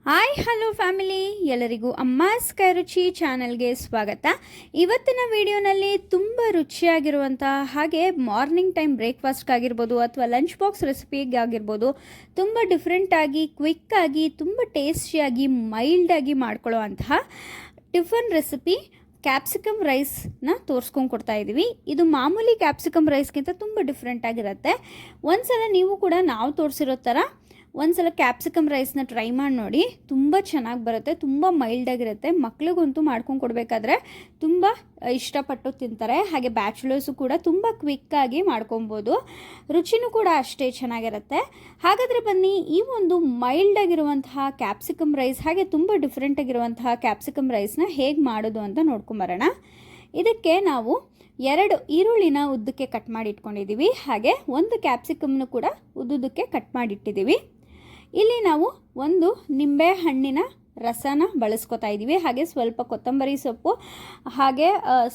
Hi hello family, ಎಲ್ಲರಿಗೂ ಅಮ್ಮಾಸ್ ಕೈ ರುಚಿ ಚಾನಲ್ಗೆ ಸ್ವಾಗತ. ಇವತ್ತಿನ ವಿಡಿಯೋನಲ್ಲಿ ತುಂಬ ರುಚಿಯಾಗಿರುವಂಥ ಹಾಗೆ ಮಾರ್ನಿಂಗ್ ಟೈಮ್ ಬ್ರೇಕ್ಫಾಸ್ಟ್ಗಾಗಿರ್ಬೋದು ಅಥವಾ ಲಂಚ್ ಬಾಕ್ಸ್ ರೆಸಿಪಿಗಾಗಿರ್ಬೋದು ತುಂಬ ಡಿಫ್ರೆಂಟಾಗಿ, ಕ್ವಿಕ್ಕಾಗಿ, ತುಂಬ ಟೇಸ್ಟಿಯಾಗಿ, ಮೈಲ್ಡಾಗಿ ಮಾಡ್ಕೊಳ್ಳೋ ಅಂತಹ ಟಿಫನ್ ರೆಸಿಪಿ ಕ್ಯಾಪ್ಸಿಕಮ್ ರೈಸ್ನ ತೋರಿಸ್ಕೊಂಡು ಕೊಡ್ತಾ ಇದ್ದೀವಿ. ಇದು ಮಾಮೂಲಿ ಕ್ಯಾಪ್ಸಿಕಮ್ ರೈಸ್ಗಿಂತ ತುಂಬ ಡಿಫ್ರೆಂಟಾಗಿರುತ್ತೆ. ಒಂದ್ಸಲ ನೀವು ಕೂಡ ನಾವು ತೋರಿಸಿರೋ ಥರ ಒಂದ್ಸಲ ಕ್ಯಾಪ್ಸಿಕಮ್ ರೈಸ್ನ ಟ್ರೈ ಮಾಡಿ ನೋಡಿ. ತುಂಬ ಚೆನ್ನಾಗಿ ಬರುತ್ತೆ, ತುಂಬ ಮೈಲ್ಡಾಗಿರುತ್ತೆ. ಮಕ್ಳಿಗಂತೂ ಮಾಡ್ಕೊಂಡು ಕೊಡಬೇಕಾದ್ರೆ ತುಂಬ ಇಷ್ಟಪಟ್ಟು ತಿಂತಾರೆ. ಹಾಗೆ ಬ್ಯಾಚುಲರ್ಸು ಕೂಡ ತುಂಬ ಕ್ವಿಕ್ಕಾಗಿ ಮಾಡ್ಕೊಬೋದು. ರುಚಿನೂ ಕೂಡ ಅಷ್ಟೇ ಚೆನ್ನಾಗಿರುತ್ತೆ. ಹಾಗಾದರೆ ಬನ್ನಿ, ಈ ಒಂದು ಮೈಲ್ಡಾಗಿರುವಂತಹ ಕ್ಯಾಪ್ಸಿಕಮ್ ರೈಸ್ ಹಾಗೆ ತುಂಬ ಡಿಫ್ರೆಂಟಾಗಿರುವಂತಹ ಕ್ಯಾಪ್ಸಿಕಮ್ ರೈಸ್ನ ಹೇಗೆ ಮಾಡೋದು ಅಂತ ನೋಡ್ಕೊಂಬರೋಣ. ಇದಕ್ಕೆ ನಾವು 2 ಈರುಳ್ಳಿನ ಉದ್ದಕ್ಕೆ ಕಟ್ ಮಾಡಿ ಇಟ್ಕೊಂಡಿದ್ದೀವಿ. ಹಾಗೆ 1 ಕ್ಯಾಪ್ಸಿಕಮ್ನು ಕೂಡ ಉದ್ದುದಕ್ಕೆ ಕಟ್ ಮಾಡಿಟ್ಟಿದ್ದೀವಿ. ಇಲ್ಲಿ ನಾವು 1 ನಿಂಬೆ ಹಣ್ಣಿನ ರಸನ ಬಳಸ್ಕೊತಾ ಇದ್ದೀವಿ. ಹಾಗೆ ಸ್ವಲ್ಪ ಕೊತ್ತಂಬರಿ ಸೊಪ್ಪು, ಹಾಗೆ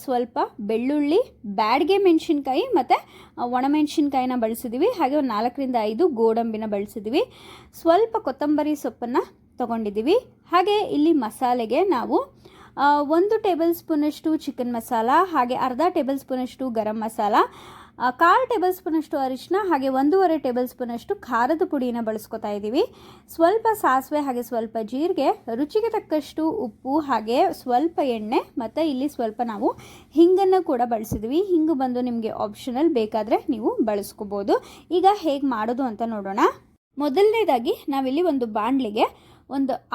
ಸ್ವಲ್ಪ ಬೆಳ್ಳುಳ್ಳಿ, ಬ್ಯಾಡಗೆ ಮೆಣಸಿನ್ಕಾಯಿ ಮತ್ತು ಒಣಮೆಣಸಿನ್ಕಾಯಿನ ಬಳಸಿದ್ದೀವಿ. ಹಾಗೆ ಒಂದು 4 ರಿಂದ 5 ಗೋಡಂಬಿನ ಬಳಸಿದ್ದೀವಿ. ಸ್ವಲ್ಪ ಕೊತ್ತಂಬರಿ ಸೊಪ್ಪನ್ನು ತೊಗೊಂಡಿದ್ದೀವಿ. ಹಾಗೆ ಇಲ್ಲಿ ಮಸಾಲೆಗೆ ನಾವು 1 ಟೇಬಲ್ ಸ್ಪೂನಷ್ಟು ಚಿಕನ್ ಮಸಾಲ, ಹಾಗೆ ಅರ್ಧ ಟೇಬಲ್ ಸ್ಪೂನಷ್ಟು ಗರಂ ಮಸಾಲ, 1/4 ಟೇಬಲ್ ಸ್ಪೂನಷ್ಟು ಅರಿಶಿನ, ಹಾಗೆ 1.5 ಟೇಬಲ್ ಸ್ಪೂನಷ್ಟು ಖಾರದ ಪುಡಿನ ಬಳಸ್ಕೊತಾ ಇದ್ದೀವಿ. ಸ್ವಲ್ಪ ಸಾಸಿವೆ, ಹಾಗೆ ಸ್ವಲ್ಪ ಜೀರಿಗೆ, ರುಚಿಗೆ ತಕ್ಕಷ್ಟು ಉಪ್ಪು, ಹಾಗೆ ಸ್ವಲ್ಪ ಎಣ್ಣೆ, ಮತ್ತು ಇಲ್ಲಿ ಸ್ವಲ್ಪ ನಾವು ಹಿಂಗನ್ನು ಕೂಡ ಬಳಸಿದ್ವಿ. ಹಿಂಗು ಬಂದು ನಿಮಗೆ ಆಪ್ಷನಲ್, ಬೇಕಾದರೆ ನೀವು ಬಳಸ್ಕೋಬೋದು. ಈಗ ಹೇಗೆ ಮಾಡೋದು ಅಂತ ನೋಡೋಣ. ಮೊದಲನೇದಾಗಿ ನಾವಿಲ್ಲಿ ಒಂದು ಬಾಣಲಿಗೆ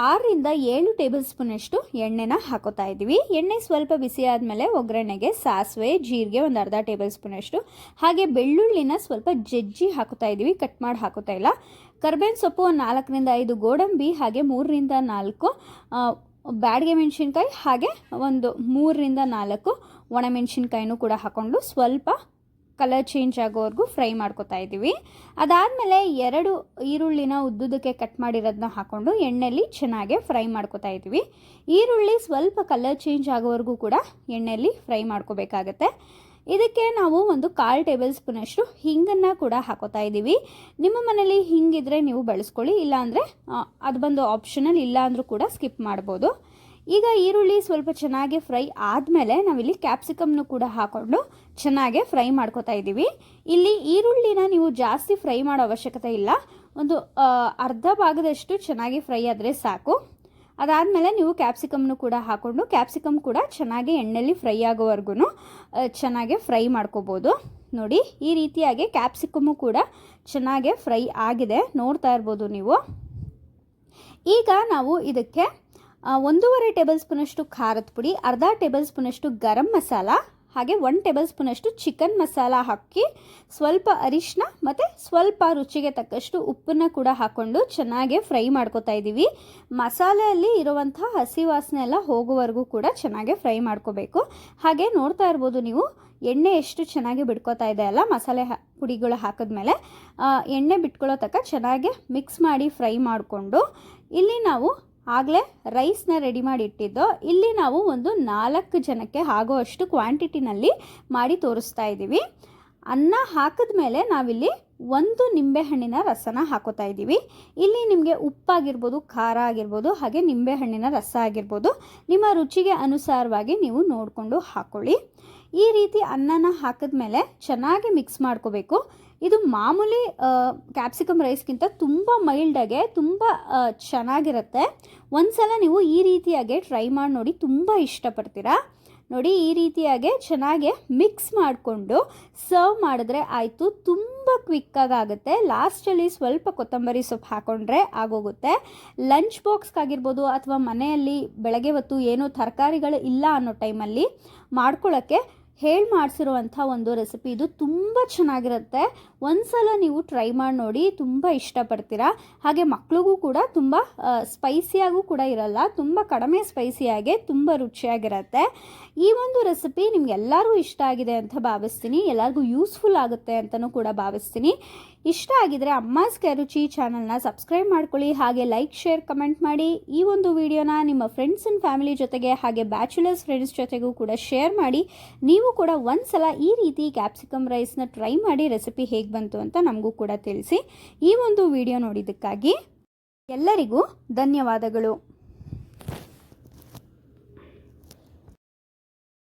6 ರಿಂದ 7 ಟೇಬಲ್ ಸ್ಪೂನಷ್ಟು ಎಣ್ಣೆನ ಹಾಕೋತಾ ಇದ್ದೀವಿ. ಎಣ್ಣೆ ಸ್ವಲ್ಪ ಬಿಸಿ ಆದಮೇಲೆ ಒಗ್ಗರಣೆಗೆ ಸಾಸಿವೆ, ಜೀರಿಗೆ ಒಂದು ಅರ್ಧ ಟೇಬಲ್ ಸ್ಪೂನಷ್ಟು, ಹಾಗೆ ಬೆಳ್ಳುಳ್ಳಿನ ಸ್ವಲ್ಪ ಜಜ್ಜಿ ಹಾಕೋತಾ ಇದ್ದೀವಿ, ಕಟ್ ಮಾಡಿ ಹಾಕೋತಾ ಇಲ್ಲ. ಕರ್ಬೇವಿನ ಸೊಪ್ಪು 4 ರಿಂದ 5 ಗೋಡಂಬಿ, ಹಾಗೆ 3 ರಿಂದ 4 ಬ್ಯಾಡಗೆ ಮೆಣಸಿನ್ಕಾಯಿ, ಹಾಗೆ ಒಂದು 3 ರಿಂದ 4 ಒಣಮೆಣಸಿನ್ಕಾಯಿನೂ ಕೂಡ ಹಾಕ್ಕೊಂಡು ಸ್ವಲ್ಪ ಕಲರ್ ಚೇಂಜ್ ಆಗೋವರೆಗೂ ಫ್ರೈ ಮಾಡ್ಕೊತಾ ಇದ್ದೀವಿ. ಅದಾದಮೇಲೆ 2 ಈರುಳ್ಳಿನ ಉದ್ದುದಕ್ಕೆ ಕಟ್ ಮಾಡಿರೋದನ್ನ ಹಾಕ್ಕೊಂಡು ಎಣ್ಣೆಯಲ್ಲಿ ಚೆನ್ನಾಗಿ ಫ್ರೈ ಮಾಡ್ಕೊತಾ ಇದ್ದೀವಿ. ಈರುಳ್ಳಿ ಸ್ವಲ್ಪ ಕಲರ್ ಚೇಂಜ್ ಆಗೋವರೆಗೂ ಕೂಡ ಎಣ್ಣೆಯಲ್ಲಿ ಫ್ರೈ ಮಾಡ್ಕೋಬೇಕಾಗತ್ತೆ. ಇದಕ್ಕೆ ನಾವು 1/4 ಟೇಬಲ್ ಸ್ಪೂನಷ್ಟು ಹಿಂಗನ್ನು ಕೂಡ ಹಾಕೋತಾ ಇದ್ದೀವಿ. ನಿಮ್ಮ ಮನೇಲಿ ಹಿಂಗಿದ್ರೆ ನೀವು ಬಳಸ್ಕೊಳ್ಳಿ, ಇಲ್ಲಾಂದರೆ ಅದು ಬಂದು ಆಪ್ಷನಲ್, ಇಲ್ಲ ಅಂದರೂ ಕೂಡ ಸ್ಕಿಪ್ ಮಾಡ್ಬೋದು. ಈಗ ಈರುಳ್ಳಿ ಸ್ವಲ್ಪ ಚೆನ್ನಾಗಿ ಫ್ರೈ ಆದಮೇಲೆ ನಾವಿಲ್ಲಿ ಕ್ಯಾಪ್ಸಿಕಮ್ನು ಕೂಡ ಹಾಕ್ಕೊಂಡು ಚೆನ್ನಾಗಿ ಫ್ರೈ ಮಾಡ್ಕೊತಾ ಇದ್ದೀವಿ. ಇಲ್ಲಿ ಈರುಳ್ಳಿನ ನೀವು ಜಾಸ್ತಿ ಫ್ರೈ ಮಾಡೋ ಅವಶ್ಯಕತೆ ಇಲ್ಲ, ಒಂದು ಅರ್ಧ ಭಾಗದಷ್ಟು ಚೆನ್ನಾಗಿ ಫ್ರೈ ಆದರೆ ಸಾಕು. ಅದಾದಮೇಲೆ ನೀವು ಕ್ಯಾಪ್ಸಿಕಮ್ನು ಕೂಡ ಹಾಕ್ಕೊಂಡು ಕ್ಯಾಪ್ಸಿಕಮ್ ಕೂಡ ಚೆನ್ನಾಗಿ ಎಣ್ಣೆಯಲ್ಲಿ ಫ್ರೈ ಆಗೋವರೆಗೂ ಚೆನ್ನಾಗಿ ಫ್ರೈ ಮಾಡ್ಕೋಬೋದು. ನೋಡಿ, ಈ ರೀತಿಯಾಗಿ ಕ್ಯಾಪ್ಸಿಕಮ್ಮು ಕೂಡ ಚೆನ್ನಾಗಿ ಫ್ರೈ ಆಗಿದೆ, ನೋಡ್ತಾ ಇರ್ಬೋದು ನೀವು. ಈಗ ನಾವು ಇದಕ್ಕೆ 1.5 ಟೇಬಲ್ ಸ್ಪೂನಷ್ಟು ಖಾರದ ಪುಡಿ, ಅರ್ಧ ಟೇಬಲ್ ಸ್ಪೂನಷ್ಟು ಗರಂ ಮಸಾಲ, ಹಾಗೆ 1 ಟೇಬಲ್ ಸ್ಪೂನಷ್ಟು ಚಿಕನ್ ಮಸಾಲ ಹಾಕಿ, ಸ್ವಲ್ಪ ಅರಿಶಿನ ಮತ್ತು ಸ್ವಲ್ಪ ರುಚಿಗೆ ತಕ್ಕಷ್ಟು ಉಪ್ಪನ್ನು ಕೂಡ ಹಾಕ್ಕೊಂಡು ಚೆನ್ನಾಗಿ ಫ್ರೈ ಮಾಡ್ಕೊತಾ ಇದ್ದೀವಿ. ಮಸಾಲೆಯಲ್ಲಿ ಇರುವಂಥ ಹಸಿ ವಾಸನೆ ಎಲ್ಲ ಹೋಗುವವರೆಗೂ ಕೂಡ ಚೆನ್ನಾಗಿ ಫ್ರೈ ಮಾಡ್ಕೋಬೇಕು. ಹಾಗೆ ನೋಡ್ತಾ ಇರ್ಬೋದು ನೀವು, ಎಣ್ಣೆ ಎಷ್ಟು ಚೆನ್ನಾಗಿ ಬಿಟ್ಕೋತಾ ಇದೆ ಅಲ್ಲ. ಮಸಾಲೆ ಪುಡಿಗಳು ಹಾಕಿದ್ಮೇಲೆ ಎಣ್ಣೆ ಬಿಟ್ಕೊಳ್ಳೋ ತನಕ ಚೆನ್ನಾಗಿ ಮಿಕ್ಸ್ ಮಾಡಿ ಫ್ರೈ ಮಾಡಿಕೊಂಡು ಇಲ್ಲಿ ನಾವು ಆಗಲೇ ರೈಸ್ನ ರೆಡಿ ಮಾಡಿ ಇಟ್ಟಿದ್ದು. ಇಲ್ಲಿ ನಾವು ಒಂದು 4 ಜನಕ್ಕೆ ಆಗೋವಷ್ಟು ಕ್ವಾಂಟಿಟಿನಲ್ಲಿ ಮಾಡಿ ತೋರಿಸ್ತಾ ಇದ್ದೀವಿ. ಅನ್ನ ಹಾಕಿದ ಮೇಲೆ ನಾವಿಲ್ಲಿ 1 ನಿಂಬೆಹಣ್ಣಿನ ರಸನ ಹಾಕೋತಾ ಇದ್ದೀವಿ. ಇಲ್ಲಿ ನಿಮಗೆ ಉಪ್ಪಾಗಿರ್ಬೋದು, ಖಾರ ಆಗಿರ್ಬೋದು, ಹಾಗೆ ನಿಂಬೆಹಣ್ಣಿನ ರಸ ಆಗಿರ್ಬೋದು, ನಿಮ್ಮ ರುಚಿಗೆ ಅನುಸಾರವಾಗಿ ನೀವು ನೋಡಿಕೊಂಡು ಹಾಕ್ಕೊಳ್ಳಿ. ಈ ರೀತಿ ಅನ್ನನ ಹಾಕಿದ್ಮೇಲೆ ಚೆನ್ನಾಗಿ ಮಿಕ್ಸ್ ಮಾಡ್ಕೋಬೇಕು. ಇದು ಮಾಮೂಲಿ ಕ್ಯಾಪ್ಸಿಕಮ್ ರೈಸ್ಗಿಂತ ತುಂಬ ಮೈಲ್ಡಾಗೆ ತುಂಬ ಚೆನ್ನಾಗಿರುತ್ತೆ. ಒಂದ್ಸಲ ನೀವು ಈ ರೀತಿಯಾಗಿ ಟ್ರೈ ಮಾಡಿ ನೋಡಿ, ತುಂಬ ಇಷ್ಟಪಡ್ತೀರಾ. ನೋಡಿ, ಈ ರೀತಿಯಾಗಿ ಚೆನ್ನಾಗಿ ಮಿಕ್ಸ್ ಮಾಡಿಕೊಂಡು ಸರ್ವ್ ಮಾಡಿದ್ರೆ ಆಯಿತು. ತುಂಬ ಕ್ವಿಕ್ಕಾಗುತ್ತೆ. ಲಾಸ್ಟಲ್ಲಿ ಸ್ವಲ್ಪ ಕೊತ್ತಂಬರಿ ಸೊಪ್ಪು ಹಾಕ್ಕೊಂಡ್ರೆ ಆಗೋಗುತ್ತೆ. ಲಂಚ್ ಬಾಕ್ಸ್ಗಾಗಿರ್ಬೋದು ಅಥವಾ ಮನೆಯಲ್ಲಿ ಬೆಳಗ್ಗೆ ಹೊತ್ತು ಏನೋ ತರಕಾರಿಗಳು ಇಲ್ಲ ಅನ್ನೋ ಟೈಮಲ್ಲಿ ಮಾಡ್ಕೊಳ್ಳೋಕ್ಕೆ ಮಾಡಿಸಿರುವಂಥ ಒಂದು ರೆಸಿಪಿ ಇದು. ತುಂಬ ಚೆನ್ನಾಗಿರುತ್ತೆ. ಒಂದ್ಸಲ ನೀವು ಟ್ರೈ ಮಾಡಿ ನೋಡಿ, ತುಂಬ ಇಷ್ಟಪಡ್ತೀರಾ. ಹಾಗೆ ಮಕ್ಳಿಗೂ ಕೂಡ ತುಂಬ ಸ್ಪೈಸಿಯಾಗೂ ಕೂಡ ಇರಲ್ಲ, ತುಂಬ ಕಡಿಮೆ ಸ್ಪೈಸಿಯಾಗಿ ತುಂಬ ರುಚಿಯಾಗಿರುತ್ತೆ. ಈ ಒಂದು ರೆಸಿಪಿ ನಿಮ್ಗೆಲ್ಲರಿಗೂ ಇಷ್ಟ ಆಗಿದೆ ಅಂತ ಭಾವಿಸ್ತೀನಿ, ಎಲ್ಲರಿಗೂ ಯೂಸ್ಫುಲ್ ಆಗುತ್ತೆ ಅಂತಲೂ ಕೂಡ ಭಾವಿಸ್ತೀನಿ. ಇಷ್ಟ ಆಗಿದರೆ ಅಮ್ಮಾಸ್ ಕೈ ರುಚಿ ಚಾನಲ್ನ ಸಬ್ಸ್ಕ್ರೈಬ್ ಮಾಡ್ಕೊಳ್ಳಿ, ಹಾಗೆ ಲೈಕ್, ಶೇರ್, ಕಮೆಂಟ್ ಮಾಡಿ. ಈ ಒಂದು ವಿಡಿಯೋನ ನಿಮ್ಮ ಫ್ರೆಂಡ್ಸ್ ಆ್ಯಂಡ್ ಫ್ಯಾಮಿಲಿ ಜೊತೆಗೆ, ಹಾಗೆ ಬ್ಯಾಚುಲರ್ಸ್ ಫ್ರೆಂಡ್ಸ್ ಜೊತೆಗೂ ಕೂಡ ಶೇರ್ ಮಾಡಿ. ನೀವು ಕೂಡ ಒಂದ್ಸಲ ಈ ರೀತಿ ಕ್ಯಾಪ್ಸಿಕಮ್ ರೈಸ್ನ ಟ್ರೈ ಮಾಡಿ ರೆಸಿಪಿ ಹೇಗೆ ಬಂತು ಅಂತ ನಮಗೂ ಕೂಡ ತಿಳಿಸಿ. ಈ ಒಂದು ವಿಡಿಯೋ ನೋಡಿದ್ದಕ್ಕಾಗಿ ಎಲ್ಲರಿಗೂ ಧನ್ಯವಾದಗಳು.